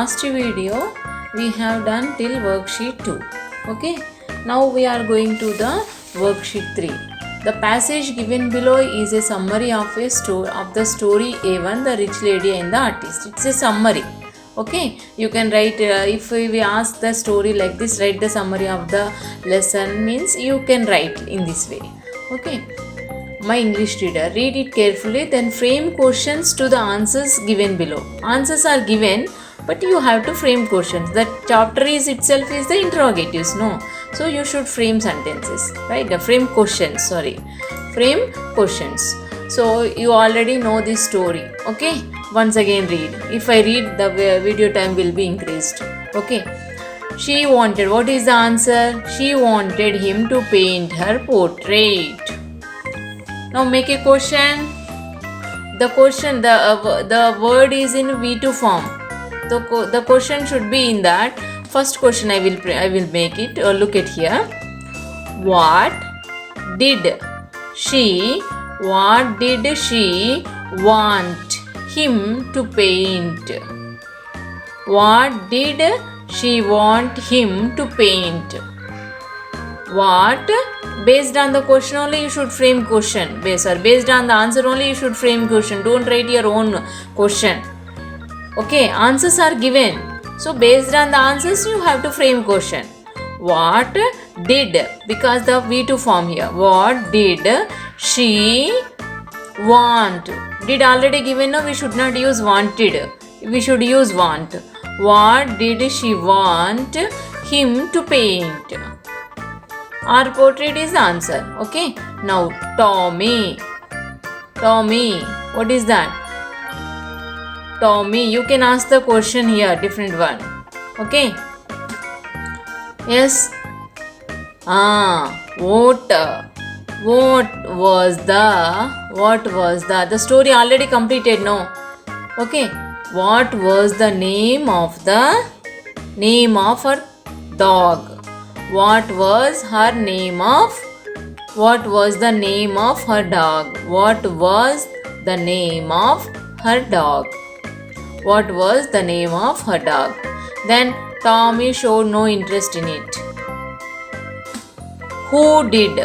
last video we have done till worksheet 2. Okay, now we are going to the worksheet 3. The passage given below is a summary of the story A1, the rich lady and the artist. It's a summary. Okay, you can write if we ask the story like this, write the summary of the lesson, means you can write in this way. Okay, my English reader, read it carefully, then frame questions to the answers given below. Answers are given, but you have to frame questions. The chapter itself is the interrogatives, no? So you should frame sentences, right? Frame questions, frame questions. So you already know this story. Okay, once again read. If I read, the video time will be increased. Okay, she wanted, what is the answer? She wanted him to paint her portrait. Now make a question. The question, the word is in V2 form. The question should be in that. First question I will make it. Look at here. What did she want him to paint? What did she want him to paint? What? Based on the question only you should frame question. Based on the answer only you should frame question. Don't write your own question. Okay, answers are given. So based on the answers you have to frame question. What did, because the V2 form here. What did she want? Did already given, no, we should not use wanted. We should use want. What did she want him to paint? Our portrait is the answer. Okay. Now Tommy. What is that? Tommy. You can ask the question here, different one. Okay. Yes. What was the story already completed, no? Okay. What was the name of her dog? What was the name of her dog? What was the name of her dog? Then Tommy showed no interest in it. Who did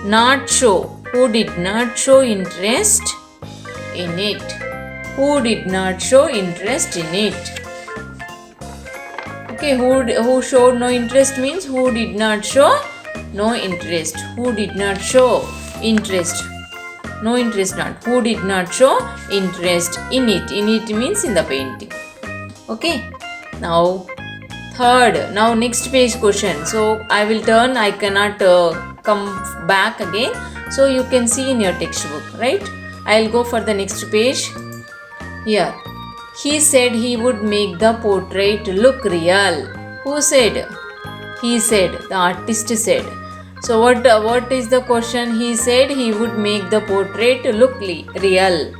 not show interest in it? Who did not show interest in it? Okay, who showed no interest means who did not show no interest. Who did not show interest? No interest not. Who did not show interest in it? In it means in the painting. Okay. Now third. Now next page question. So I will turn. I cannot come back again. So you can see in your textbook, right? I will go for the next page. Here. He said he would make the portrait look real. Who said? He said. The artist said. So what is the question? He said he would make the portrait look real.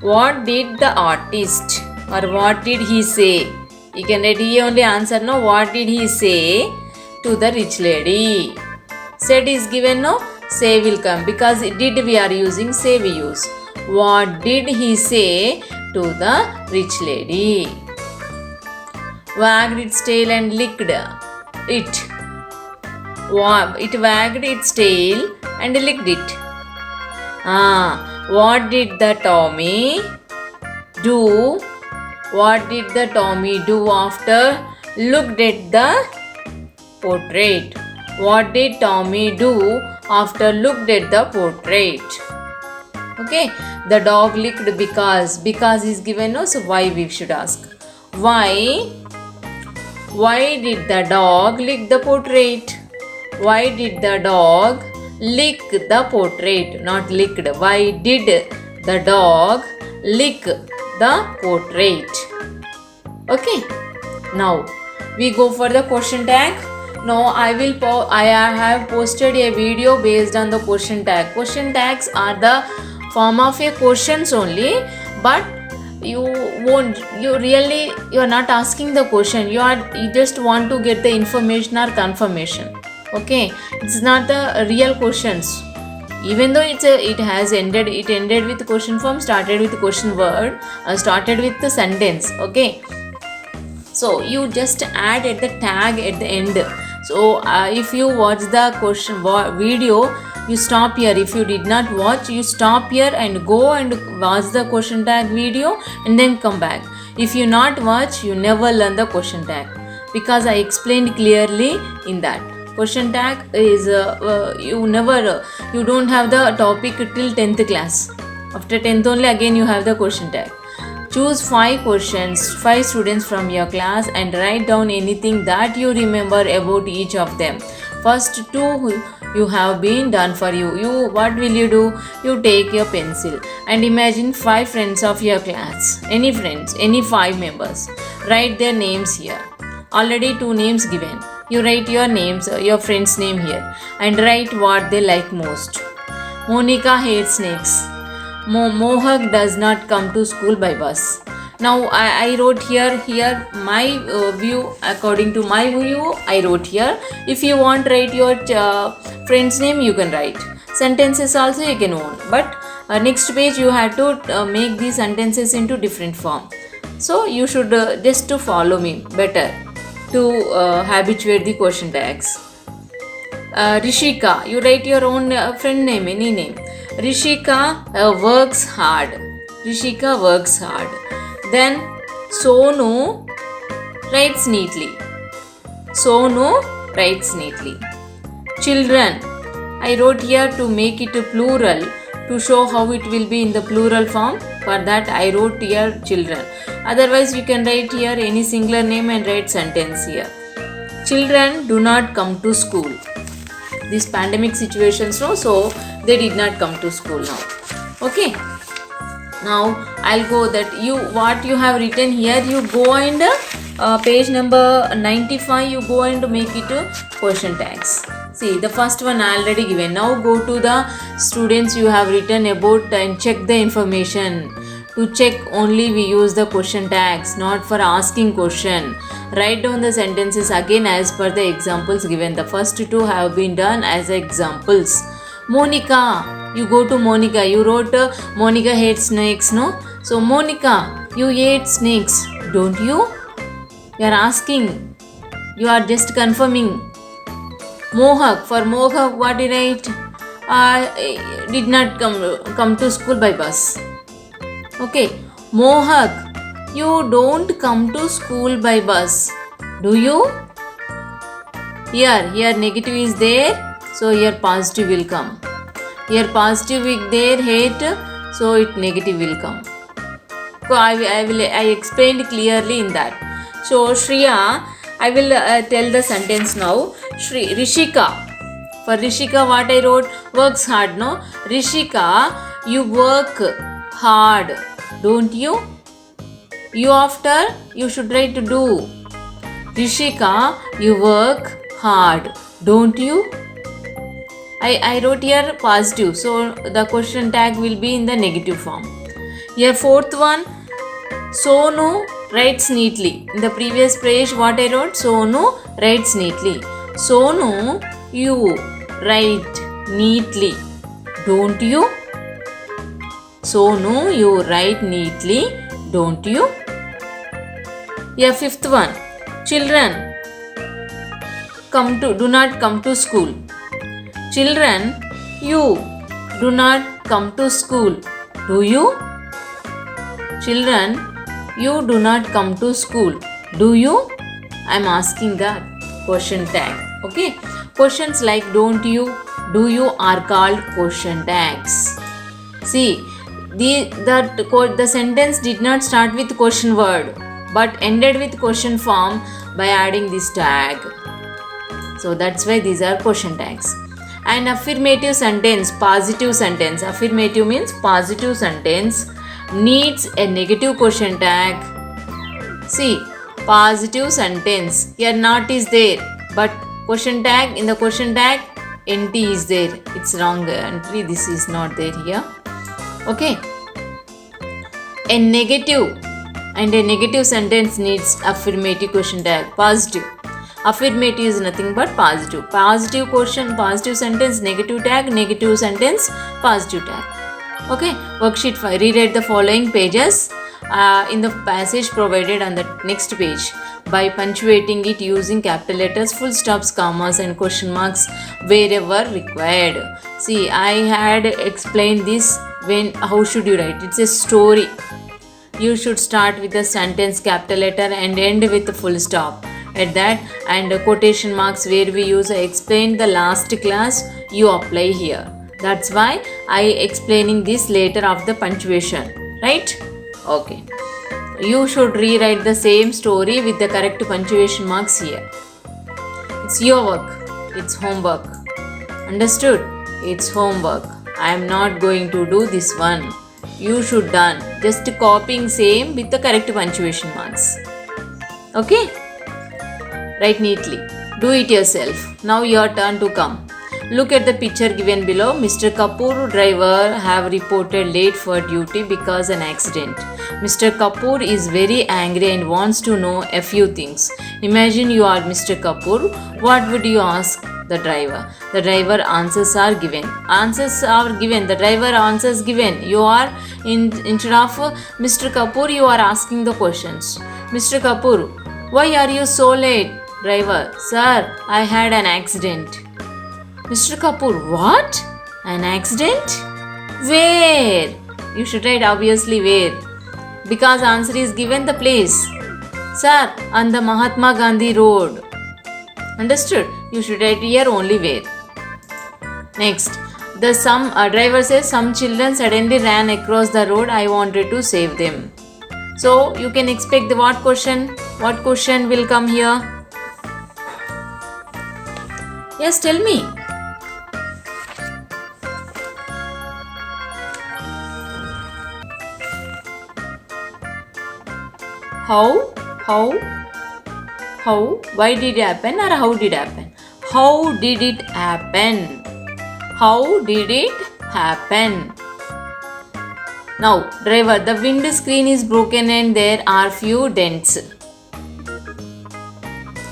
What did the artist, or what did he say? You can write here only answer, no? What did he say to the rich lady? Said is given, no? Say will come, because did we are using, say we use. What did he say to the rich lady? Wagged its tail and licked it. It wagged its tail and licked it. What did the Tommy do? What did the Tommy do after looked at the portrait? What did Tommy do after looked at the portrait? Okay, the dog licked because is given, no? So why we should ask? Why did the dog lick the portrait? Why did the dog lick the portrait? Not licked. Why did the dog lick the portrait? Okay. Now we go for the question tag. Now I have posted a video based on the question tag. Question tags are the form of a questions only, but you are not asking the question. You just want to get the information or confirmation. Okay, it's not the real questions. Even though it ended with question form, started with question word, started with the sentence. Okay, so you just add at the tag at the end. So if you watch the video, you stop here. If you did not watch, you stop here and go and watch the question tag video and then come back. If you not watch, you never learn the question tag, because I explained clearly in that. Question tag is you don't have the topic till 10th class. After 10th only again you have the question tag. Choose 5 questions, 5 students from your class, and write down anything that you remember about each of them. First 2 you have been done for you. What will you do? You take your pencil and imagine 5 friends of your class. Any friends, any 5 members. Write their names here. Already 2 names given. You write your names, your friend's name here, and write what they like most. Monica hates snakes. Mohak does not come to school by bus. Now I wrote here my view. According to my view, I wrote here. If you want write your friend's name, you can write. Sentences also you can own. But next page you have to make these sentences into different form. So you should just to follow me better to habituate the question tags. Rishika, you write your own friend name, any name. Rishika works hard. Rishika works hard. Then Sonu writes neatly. Sonu writes neatly. Children, I wrote here to make it a plural to show how it will be in the plural form. For that I wrote here children. Otherwise you can write here any singular name and write sentence here. Children do not come to school. These pandemic situations, no, so they did not come to school now. Okay, now I'll go that what you have written here, you go and page number 95, you go and make it question tags. See, the first one already given. Now go to the students you have written about and check the information. To check only we use the question tags, not for asking question. Write down the sentences again as per the examples given. The first 2 have been done as examples. Monica, you go to Monica. You wrote Monica hates snakes, no? So Monica, you hate snakes, don't you? You are asking. You are just confirming. Mohak, for Mohak, what did I write? Did not come to school by bus. Okay, Mohak, you don't come to school by bus, do you? Here negative is there, so here positive will come. Here positive is there, hate, so it negative will come. So I explained clearly in that. So Shriya, I will tell the sentence now. Rishika. For Rishika, what I wrote? Works hard, no? Rishika, you work hard, don't you? You after, you should write to do. Rishika, you work hard, don't you? I wrote here positive, so the question tag will be in the negative form. Here fourth one, Sonu writes neatly. In the previous page, what I wrote? Sonu writes neatly. Sonu, you write neatly, don't you? Sonu, you write neatly, don't you? Here fifth one, children do not come to school. Children, you do not come to school, do you? Children, you do not come to school, do you? I am asking the question tag. Okay, questions like don't you, do you are called question tags. See, the sentence did not start with question word but ended with question form by adding this tag. So that's why these are question tags. And affirmative sentence, positive sentence. Affirmative means positive sentence needs a negative question tag. See, positive sentence, here not is there, but question tag, in the question tag NT is there. It's wrong entry, this is not there here. Okay. A negative sentence needs affirmative question tag. Positive. Affirmative is nothing but positive. Positive question, positive sentence, negative tag, negative sentence, positive tag. Okay, worksheet 5. Rewrite the following pages in the passage provided on the next page by punctuating it using capital letters, full stops, commas, and question marks wherever required. See, I had explained this when how should you write. It's a story. You should start with the sentence capital letter and end with a full stop at that, and quotation marks where we use. I explained the last class, you apply here. That's why I explaining this later of the punctuation, right? Okay. You should rewrite the same story with the correct punctuation marks here. It's your work. It's homework. Understood? It's homework. I am not going to do this one. You should done. Just copying same with the correct punctuation marks. Okay? Write neatly. Do it yourself. Now your turn to come. Look at the picture given below. Mr. Kapoor driver have reported late for duty because an accident. Mr. Kapoor is very angry and wants to know a few things. Imagine you are Mr. Kapoor. What would you ask the driver? The driver answers are given. Answers are given. The driver answers given. You are instead of Mr. Kapoor, you are asking the questions. Mr. Kapoor, why are you so late? Driver, sir, I had an accident. Mr. Kapoor, what? An accident? Where? You should write obviously where. Because answer is given the place. Sir, on the Mahatma Gandhi road. Understood? You should write here only where. Next, the driver says some children suddenly ran across the road. I wanted to save them. So you can expect the what question? What question will come here? Yes, tell me. How, why did it happen or how did it happen? How did it happen? How did it happen? Now, driver, the windscreen is broken and there are few dents.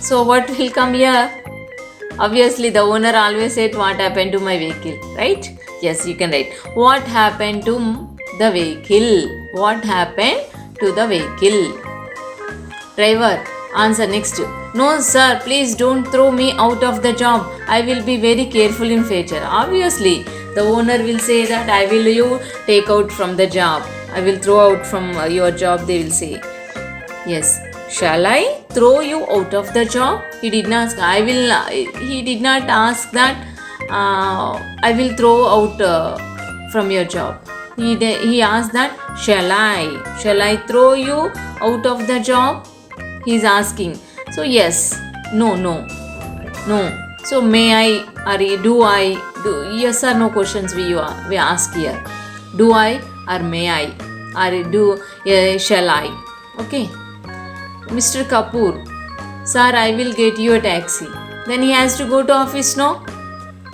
So what will come here? Obviously, the owner always said what happened to my vehicle, right? Yes, you can write. What happened to the vehicle? What happened to the vehicle? Driver, answer next. No, sir, please don't throw me out of the job. I will be very careful in future. Obviously, the owner will say that I will you take out from the job. I will throw out from your job, they will say. Yes. Shall I throw you out of the job? He did not ask. He did not ask that I will throw out from your job. He asked that shall I throw you out of the job? He is asking. So yes, no. So may I or do I? Yes or no questions we ask here. Do I or may I or do shall I? Okay. Mr. Kapoor, sir, I will get you a taxi. Then he has to go to office now.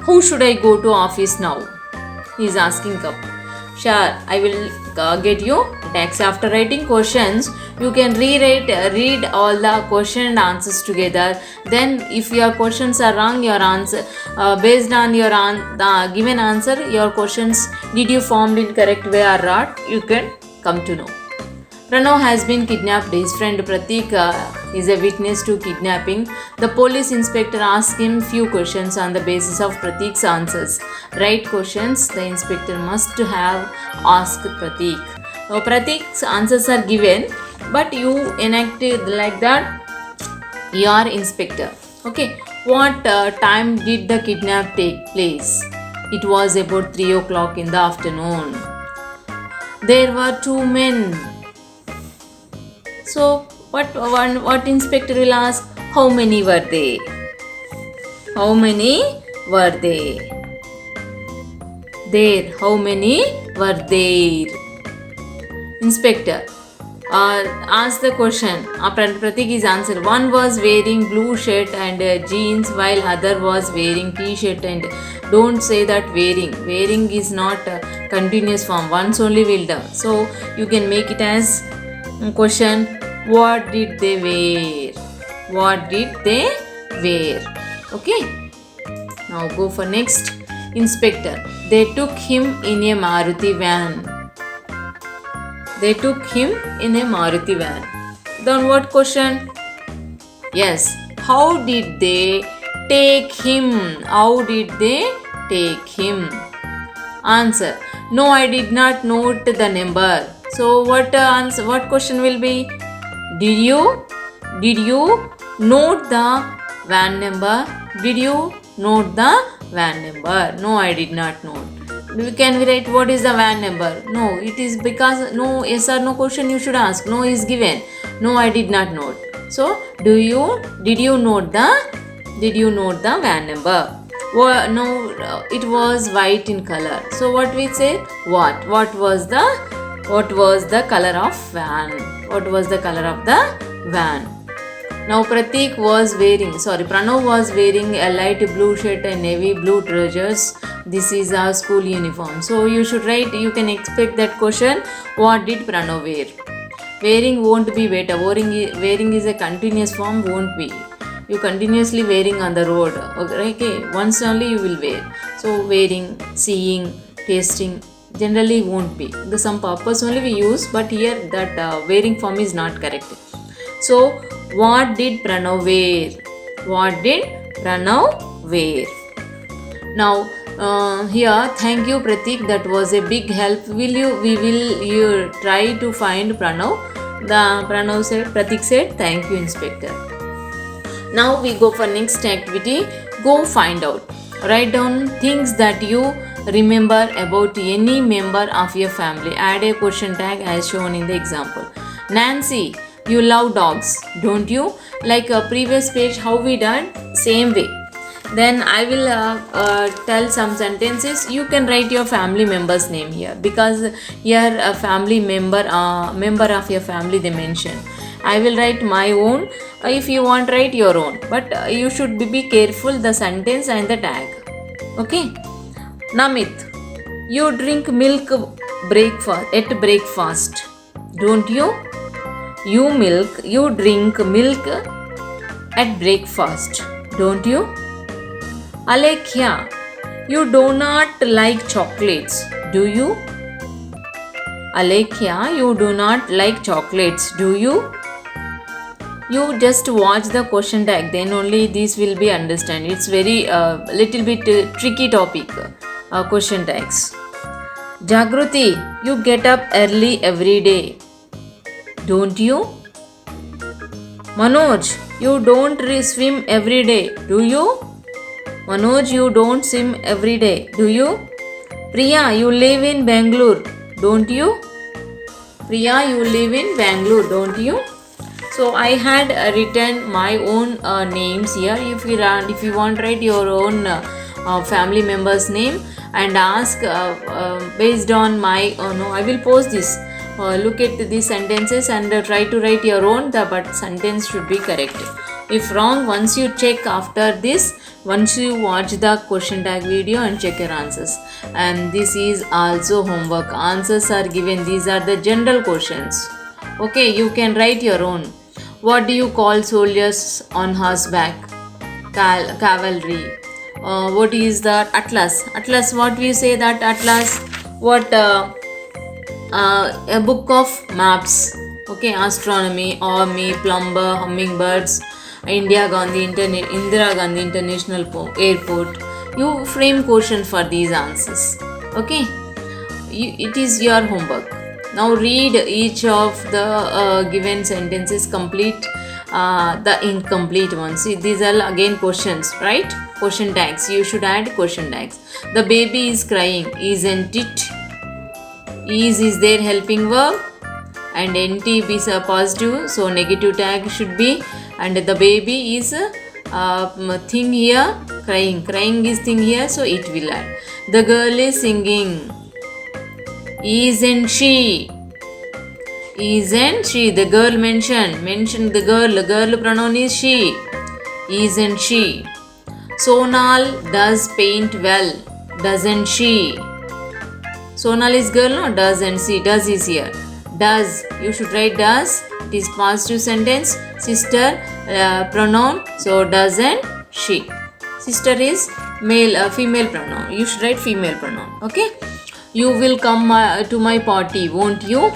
Who should I go to office now? He is asking Kapoor. Sure, I will get you a taxi. After writing questions, you can read all the question and answers together. Then if your questions are wrong, your answer based on your the given answer, your questions did you formed in correct way or not, you can come to know. Pranav has been kidnapped. His friend Pratik is a witness to kidnapping. The police inspector asked him few questions on the basis of Pratik's answers. Right questions the inspector must have asked Pratik. Now Pratik's answers are given, but you enacted like that. You are inspector. Okay. What time did the kidnap take place? It was about 3 o'clock in the afternoon. There were two men. So what inspector will ask? How many were they? How many were they? There. How many were there? Inspector ask the question. Pratik is answer. One was wearing blue shirt and jeans while other was wearing t-shirt and don't say that wearing. Wearing is not a continuous form. Once only will do. So you can make it as question. What did they wear? What did they where. Okay. Now go for next. Inspector. They took him in a Maruti van. They took him in a Maruti van. Then what question? Yes. How did they take him? How did they take him? Answer. No, I did not note the number. So what answer? What question will be? Did you note the van number? Did you note the van number? No, I did not note. Can we write what is the van number? No, it is because no, yes or no question you should ask. No is given. No, I did not note. So did you note the van number? No, it was white in color. So what we say? What was the color of van? What was the color of the van? Now Pranav was wearing a light blue shirt and navy blue trousers. This is our school uniform. So you should write, you can expect that question. What did Pranav wear? Wearing won't be beta. Wearing is a continuous form, won't be. You continuously wearing on the road. Okay, once only you will wear. So wearing, seeing, tasting generally won't be. The some purpose only we use, but here that wearing form is not correct. So what did Pranav wear? What did Pranav wear? Now here, thank you Pratik. That was a big help. We will try to find Pranav. Pratik said, thank you, Inspector. Now we go for next activity. Go find out. Write down things that you remember about any member of your family. Add a question tag as shown in the example. Nancy, you love dogs, don't you? Like a previous page, how we done? Same way. Then I will tell some sentences. You can write your family member's name here because here a family member of your family they mention. I will write my own. If you want, write your own. But you should be careful the sentence and the tag. Okay. Namit, you drink milk at breakfast, don't you? You drink milk at breakfast, don't you? Alekhya, you do not like chocolates, do you? Alekhya, you do not like chocolates, do you? You just watch the question tag, then only this will be understand. It's very little bit tricky topic, question tags. Jagruti, you get up early every day, don't you? Manoj, you don't swim every day, do you? Manoj, you don't swim every day, do you? Priya, you live in Bangalore, don't you? Priya, you live in Bangalore, don't you? So I had written my own names here. If you want, write your own family member's name and ask based on my. No, I will post this. Look at these sentences and try to write your own. But sentence should be correct. If wrong, once you check after this, once you watch the question tag video and check your answers. And this is also homework. Answers are given. These are the general questions. Okay, you can write your own. What do you call soldiers on horseback? Cavalry. What is that? Atlas. Atlas, what we say that Atlas? What? A book of maps. Okay, astronomy, army, plumber, hummingbirds, Indira Gandhi International Airport. You frame question for these answers. Okay, it is your homework. Now read each of the given sentences, complete the incomplete ones. See, these are again questions, right? Question tags. You should add question tags. The baby is crying, isn't it? Is there helping verb? And NT is a positive, so negative tag should be. And the baby is thing here, crying. Crying is thing here, so it will add. The girl is singing. Isn't she? Isn't she? The girl mention the girl. The girl pronoun is she. Isn't she? Sonal does paint well, doesn't she? Sonal is girl, no? Doesn't she? Does is here. Does. You should write does. It is positive sentence. Sister pronoun. So does and she. Sister is male, female pronoun. You should write female pronoun. Okay. You will come to my party, won't you?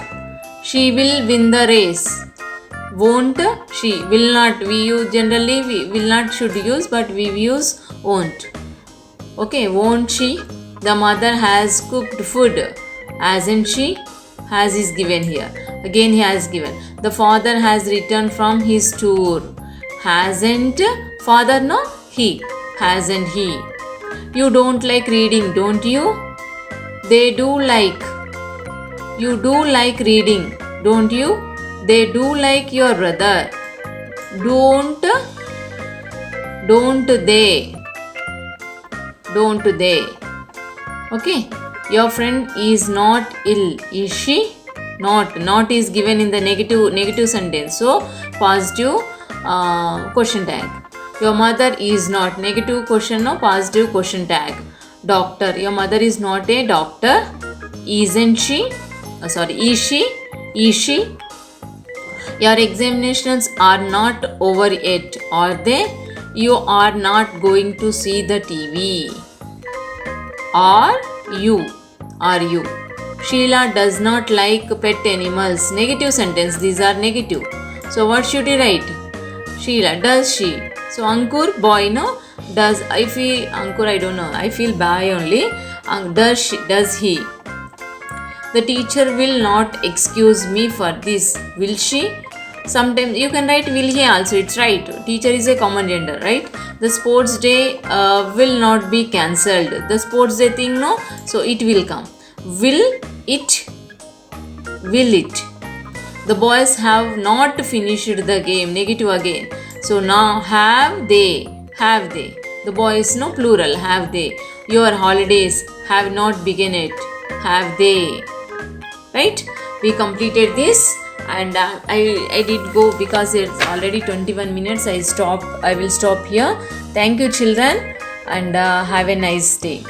She will win the race. Won't she? Will not. We use generally we will not should use, but we use won't. Okay. Won't she? The mother has cooked food. Hasn't she? Has is given here. Again he has given. The father has returned from his tour. Hasn't father? No, he. Hasn't he? You don't like reading, don't you? They do like. You do like reading, don't you? They do like your brother. Don't they? Don't they? Okay. Your friend is not ill, is she? Not is given in the negative sentence. So positive question tag. Your mother is not negative question, no positive question tag. Doctor. Your mother is not a doctor. Isn't she? Is she? Is she? Your examinations are not over yet, are they? You are not going to see the TV. Are you? Are you? Sheila does not like pet animals. Negative sentence. These are negative. So what should you write? Sheila. Does she? So Ankur, boy, no? Does I feel Ankur? I don't know. I feel boy only. Does she? Does he? The teacher will not excuse me for this. Will she? Sometimes you can write will he also. It's right. Teacher is a common gender, right? The sports day will not be cancelled. The sports day thing, no? So it will come. Will it? Will it? The boys have not finished the game. Negative again. So now have they? Have they? The boys, no, plural. Have they? Your holidays have not begun yet. Have they? Right? We completed this, and I did go because it's already 21 minutes. I will stop here. Thank you, children, and have a nice day.